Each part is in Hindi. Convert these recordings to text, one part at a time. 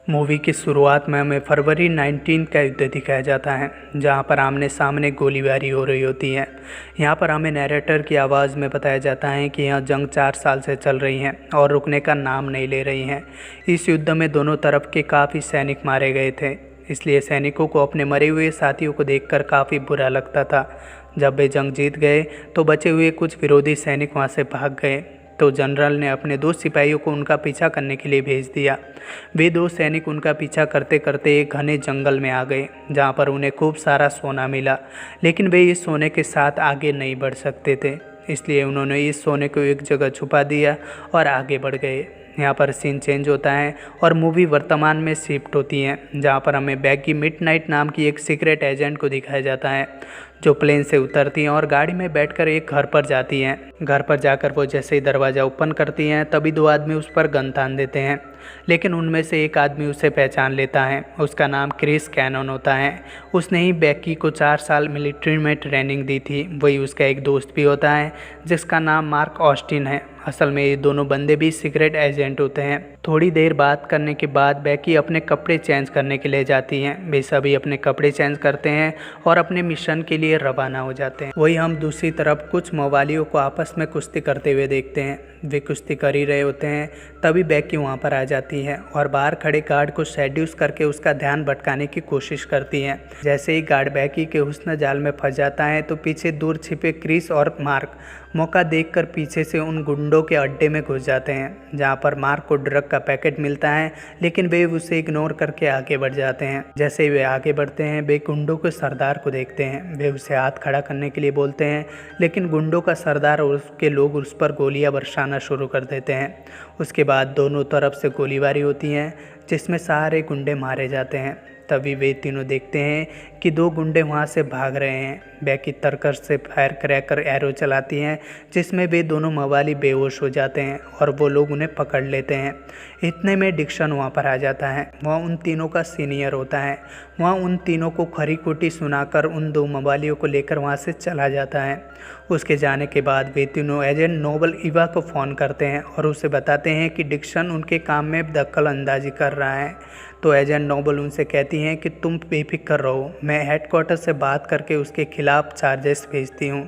मूवी की शुरुआत में हमें फरवरी 19 का युद्ध दिखाया जाता है, जहां पर आमने सामने गोलीबारी हो रही होती है। यहां पर हमें नैरेटर की आवाज़ में बताया जाता है कि यह जंग 4 साल से चल रही है और रुकने का नाम नहीं ले रही है। इस युद्ध में दोनों तरफ के काफ़ी सैनिक मारे गए थे, इसलिए सैनिकों को अपने मरे हुए साथियों को देखकर काफ़ी बुरा लगता था। जब वे जंग जीत गए तो बचे हुए कुछ विरोधी सैनिक वहाँ से भाग गए, तो जनरल ने अपने 2 सिपाहियों को उनका पीछा करने के लिए भेज दिया। वे 2 सैनिक उनका पीछा करते करते एक घने जंगल में आ गए, जहाँ पर उन्हें खूब सारा सोना मिला, लेकिन वे इस सोने के साथ आगे नहीं बढ़ सकते थे। इसलिए उन्होंने इस सोने को एक जगह छुपा दिया और आगे बढ़ गए। यहाँ पर सीन चेंज होता है और मूवी वर्तमान में शिफ्ट होती है, जहाँ पर हमें बैगी मिडनाइट नाम की एक सीक्रेट एजेंट को दिखाया जाता है, जो प्लेन से उतरती हैं और गाड़ी में बैठकर एक घर पर जाती हैं। घर पर जाकर वो जैसे ही दरवाज़ा ओपन करती हैं तभी 2 आदमी उस पर गन तान देते हैं, लेकिन उनमें से एक आदमी उसे पहचान लेता है। उसका नाम क्रिस कैनन होता है। उसने ही बैकी को 4 साल मिलिट्री में ट्रेनिंग दी थी। वही उसका एक दोस्त भी होता है जिसका नाम मार्क ऑस्टिन है। असल में ये दोनों बंदे भी सीक्रेट एजेंट होते हैं। थोड़ी देर बात करने के बाद बैकी अपने कपड़े चेंज करने के लिए जाती हैं। वे सभी अपने कपड़े चेंज करते हैं और अपने मिशन के लिए रवाना हो जाते हैं। वही हम दूसरी तरफ कुछ मवालियों को आपस में कुश्ती करते हुए देखते हैं। वे कुश्ती कर ही रहे होते हैं, तभी बैकी वहाँ पर आ जाती है और बाहर खड़े गार्ड को सेड्यूस करके उसका ध्यान भटकाने की कोशिश करती है। जैसे ही गार्ड बैकी के हुस्न जाल में फंस जाता है तो पीछे दूर छिपे क्रिस और मार्क मौका देखकर पीछे से उन गुंडों के अड्डे में घुस जाते हैं, जहाँ पर मार्क को ड्रग का पैकेट मिलता है, लेकिन वे उसे इग्नोर करके आगे बढ़ जाते हैं। जैसे ही वे आगे बढ़ते हैं वे गुंडों के सरदार को देखते हैं। वे उसे हाथ खड़ा करने के लिए बोलते हैं, लेकिन गुंडों का सरदार और उसके लोग उस पर गोलियां बरसाना शुरू कर देते हैं। उसके बाद दोनों तरफ से गोलीबारी होती है, जिसमें सारे गुंडे मारे जाते हैं। तभी वे तीनों देखते हैं कि 2 गुंडे वहाँ से भाग रहे हैं। बैकी तरकश से फायर क्रैकर एरो चलाती हैं, जिसमें वे दोनों मवाली बेहोश हो जाते हैं और वो लोग उन्हें पकड़ लेते हैं। इतने में डिक्सन वहाँ पर आ जाता है। वह उन तीनों का सीनियर होता है। वह उन तीनों को खरी खोटी सुनाकर उन 2 मवालियों को लेकर वहाँ से चला जाता है। उसके जाने के बाद वे तीनों एजेंट नोबल इवा को फ़ोन करते हैं और उसे बताते हैं कि डिक्सन उनके काम में दखल अंदाजी कर रहा है। तो एजेंट नोबल उनसे कहती हैं कि तुम बेफिक्र रहो, मैं हेडक्वार्टर से बात करके उसके खिलाफ चार्जेस भेजती हूँ।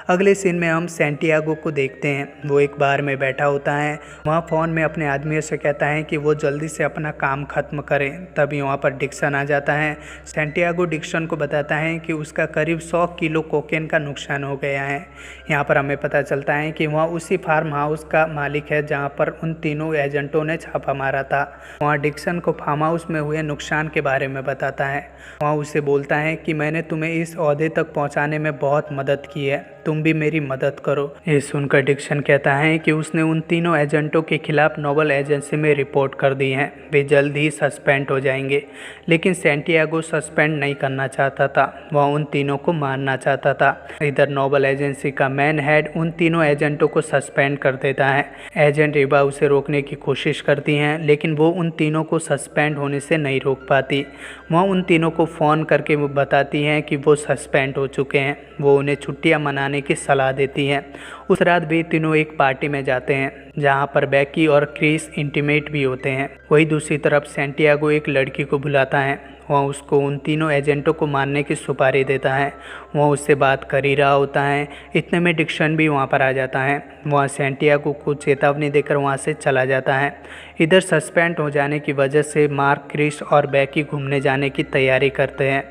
अगले सीन में हम सैंटियागो को देखते हैं। वो एक बार में बैठा होता है। वहाँ फ़ोन में अपने आदमियों से कहता है कि वो जल्दी से अपना काम ख़त्म करें। तभी वहाँ पर डिक्सन आ जाता है। सैंटियागो डिक्सन को बताता है कि उसका करीब 100 किलो कोकेन का नुकसान हो गया है। यहाँ पर हमें पता चलता है कि वहाँ उसी फार्म हाउस का मालिक है जहाँ पर उन तीनों एजेंटों ने छापा मारा था। वहाँ डिक्सन को फार्म हाउस में हुए नुकसान के बारे में बताता है। वहाँ उसे बोलता है कि मैंने तुम्हें इस ओहदे तक पहुँचाने में बहुत मदद की है, तुम भी मेरी मदद करो। ये सुनकर डिक्सन कहता है कि उसने उन तीनों एजेंटों के खिलाफ नोबल एजेंसी में रिपोर्ट कर दी है, वे जल्द ही सस्पेंड हो जाएंगे। लेकिन सैंटियागो सस्पेंड नहीं करना चाहता था, वह उन तीनों को मारना चाहता था। इधर नोबल एजेंसी का मैन हेड उन तीनों एजेंटों को सस्पेंड कर देता है। एजेंट इवा उसे रोकने की कोशिश करती हैं, लेकिन वो उन तीनों को सस्पेंड होने से नहीं रोक पाती। वह उन तीनों को फ़ोन करके वो बताती हैं कि वो सस्पेंड हो चुके हैं। वो उन्हें छुट्टियां मनाने की सलाह देती हैं। उस रात वे तीनों एक पार्टी में जाते हैं, जहां पर बैकी और क्रिस इंटीमेट भी होते हैं। वही दूसरी तरफ सैंटियागो एक लड़की को बुलाता है। वह उसको उन तीनों एजेंटों को मारने की सुपारी देता है। वह उससे बात कर ही रहा होता है, इतने में डिक्सन भी वहाँ पर आ जाता है। वह सैंटियागो को चेतावनी देकर वहाँ से चला जाता है। इधर सस्पेंड हो जाने की वजह से मार्क, क्रिस और बैकी घूमने जाने की तैयारी करते हैं।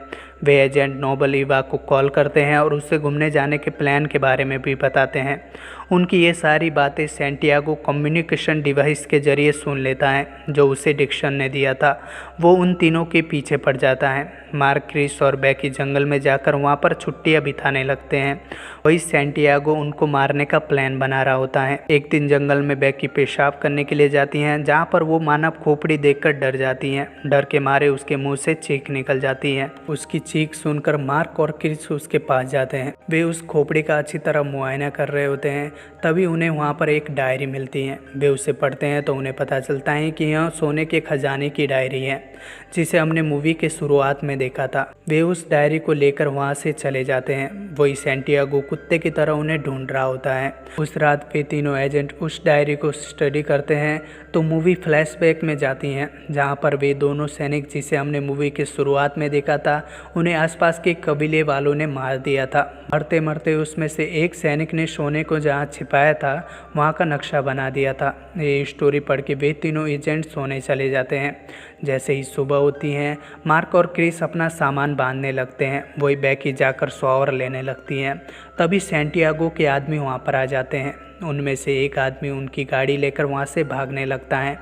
वे एजेंट नोबल इवा को कॉल करते हैं और उससे घूमने जाने के प्लान के बारे में भी बताते हैं। उनकी ये सारी बातें सैंटियागो कम्युनिकेशन डिवाइस के जरिए सुन लेता है, जो उसे डिक्सन ने दिया था। वो उन तीनों के पीछे पड़ जाता है। मार्क, क्रिस और बैकी जंगल में जाकर वहाँ पर छुट्टियाँ बिताने लगते हैं। वही सैंटियागो उनको मारने का प्लान बना रहा होता है। एक दिन जंगल में बैकी पेशाब करने के लिए जाती हैं, जहाँ पर वो मानव खोपड़ी देखकर डर जाती हैं। डर के मारे उसके मुंह से चीख निकल जाती है। उसकी चीख सुनकर मार्क और क्रिस उसके पास जाते हैं। वे उस खोपड़ी का अच्छी तरह मुआयना कर रहे होते हैं। तभी उन्हें वहाँ पर एक डायरी मिलती है। वे उसे पढ़ते हैं तो उन्हें पता चलता है कि यह सोने के खजाने की डायरी है, जिसे हमने मूवी के शुरुआत में देखा था। वे उस डायरी को लेकर वहाँ से चले जाते हैं। वही सैंटियागो कुत्ते की तरह उन्हें ढूंढ रहा होता है। उस रात वे तीनों एजेंट उस डायरी को स्टडी करते हैं तो मूवी फ्लैशबैक में जाती हैं, जहाँ पर वे दोनों सैनिक जिसे हमने मूवी के शुरुआत में देखा था, उन्हें आसपास के कबीले वालों ने मार दिया था। मरते मरते उसमें से एक सैनिक ने सोने को जहाँ छिपाया था वहाँ का नक्शा बना दिया था। ये स्टोरी पढ़ के वे तीनों एजेंट सोने चले जाते हैं। जैसे ही सुबह होती है, मार्क और क्रिस अपना सामान बांधने लगते हैं। वही बैकी जाकर शॉवर लेने लगती हैं। तभी सैंटियागो के आदमी वहाँ पर आ जाते हैं। उनमें से एक आदमी उनकी गाड़ी लेकर वहाँ से भागने लगता है।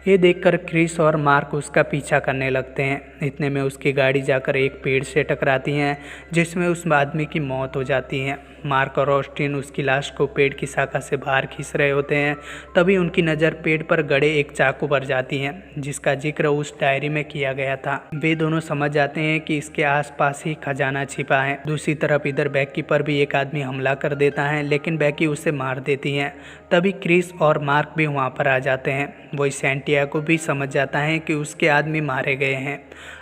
ये देखकर क्रिस और मार्क उसका पीछा करने लगते हैं। इतने में उसकी गाड़ी जाकर एक पेड़ से टकराती हैं, जिसमें उस आदमी की मौत हो जाती है। मार्क और ऑस्टिन उसकी लाश को पेड़ की शाखा से बाहर खींच रहे होते हैं। तभी उनकी नज़र पेड़ पर गड़े एक चाकू पर जाती है, जिसका जिक्र उस डायरी में किया गया था। वे दोनों समझ जाते हैं कि इसके आसपास ही खजाना छिपा है। दूसरी तरफ इधर बैकी पर भी एक आदमी हमला कर देता है, लेकिन बैकी उसे मार देती है। तभी क्रिस और मार्क भी वहाँ पर आ जाते हैं। वही सैंटियागो भी समझ जाता है कि उसके आदमी मारे गए हैं।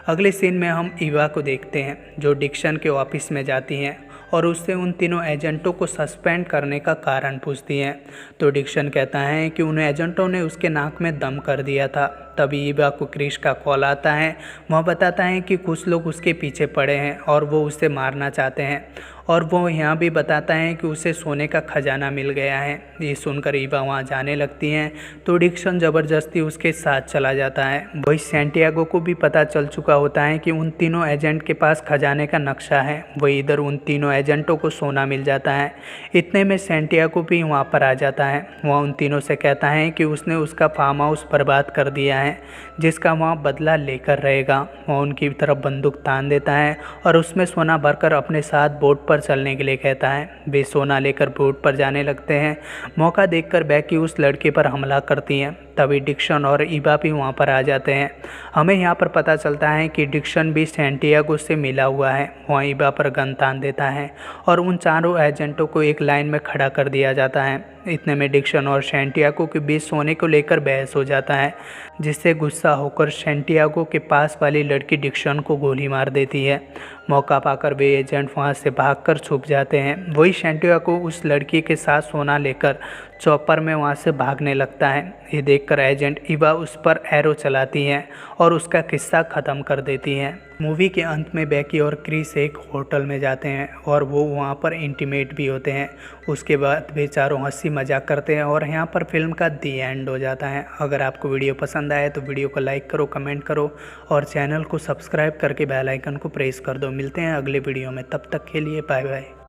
अगले सीन में हम ईवा को देखते हैं, जो डिक्सन के ऑफिस में जाती हैं और उससे उन तीनों एजेंटों को सस्पेंड करने का कारण पूछती हैं। तो डिक्सन कहता है कि उन एजेंटों ने उसके नाक में दम कर दिया था। तभी ईवा को क्रिस का कॉल आता है। वह बताता है कि कुछ लोग उसके पीछे पड़े हैं और वो उसे मारना चाहते हैं, और वो यहाँ भी बताता है कि उसे सोने का खजाना मिल गया है। ये सुनकर ईवा वहाँ जाने लगती हैं तो डिक्सन ज़बरदस्ती उसके साथ चला जाता है। वही सैंटियागो को भी पता चल चुका होता है कि उन तीनों एजेंट के पास खजाने का नक्शा है। वही इधर उन तीनों एजेंटों को सोना मिल जाता है। इतने में सैंटियागो भी वहाँ पर आ जाता है। वह उन तीनों से कहता है कि उसने उसका फार्म हाउस बर्बाद कर दिया है, जिसका वहाँ बदला लेकर रहेगा। वह उनकी तरफ बंदूक तान देता है और उसमें सोना भरकर अपने साथ बोट पर चलने के लिए कहता है। वे सोना लेकर बोट पर जाने लगते हैं। मौका देखकर बैकी उस लड़के पर हमला करती हैं। तभी डिक्सन और ईवा भी वहाँ पर आ जाते हैं। हमें यहाँ पर पता चलता है कि डिक्सन भी सैंटियागो से मिला हुआ है। वहाँ ईवा पर गन तान देता है और उन चारों एजेंटों को एक लाइन में खड़ा कर दिया जाता है। इतने में डिक्सन और सैंटियागो के बीच सोने को लेकर बहस हो जाता है, जिससे गुस्सा होकर सैंटियागो के पास वाली लड़की डिक्सन को गोली मार देती है। मौका पाकर वे एजेंट वहाँ से भागकर छुप जाते हैं। वही सैंटियागो उस लड़की के साथ सोना लेकर चॉपर में वहाँ से भागने लगता है। ये देखकर एजेंट ईवा उस पर एरो चलाती हैं और उसका किस्सा ख़त्म कर देती हैं। मूवी के अंत में बैकी और क्रिस एक होटल में जाते हैं और वो वहाँ पर इंटीमेट भी होते हैं। उसके बाद वे चारों हंसी मजाक करते हैं और यहाँ पर फिल्म का दी एंड हो जाता है। अगर आपको वीडियो पसंद आए तो वीडियो को लाइक करो, कमेंट करो और चैनल को सब्सक्राइब करके बेल आइकन को प्रेस कर दो। मिलते हैं अगले वीडियो में, तब तक के लिए बाय बाय।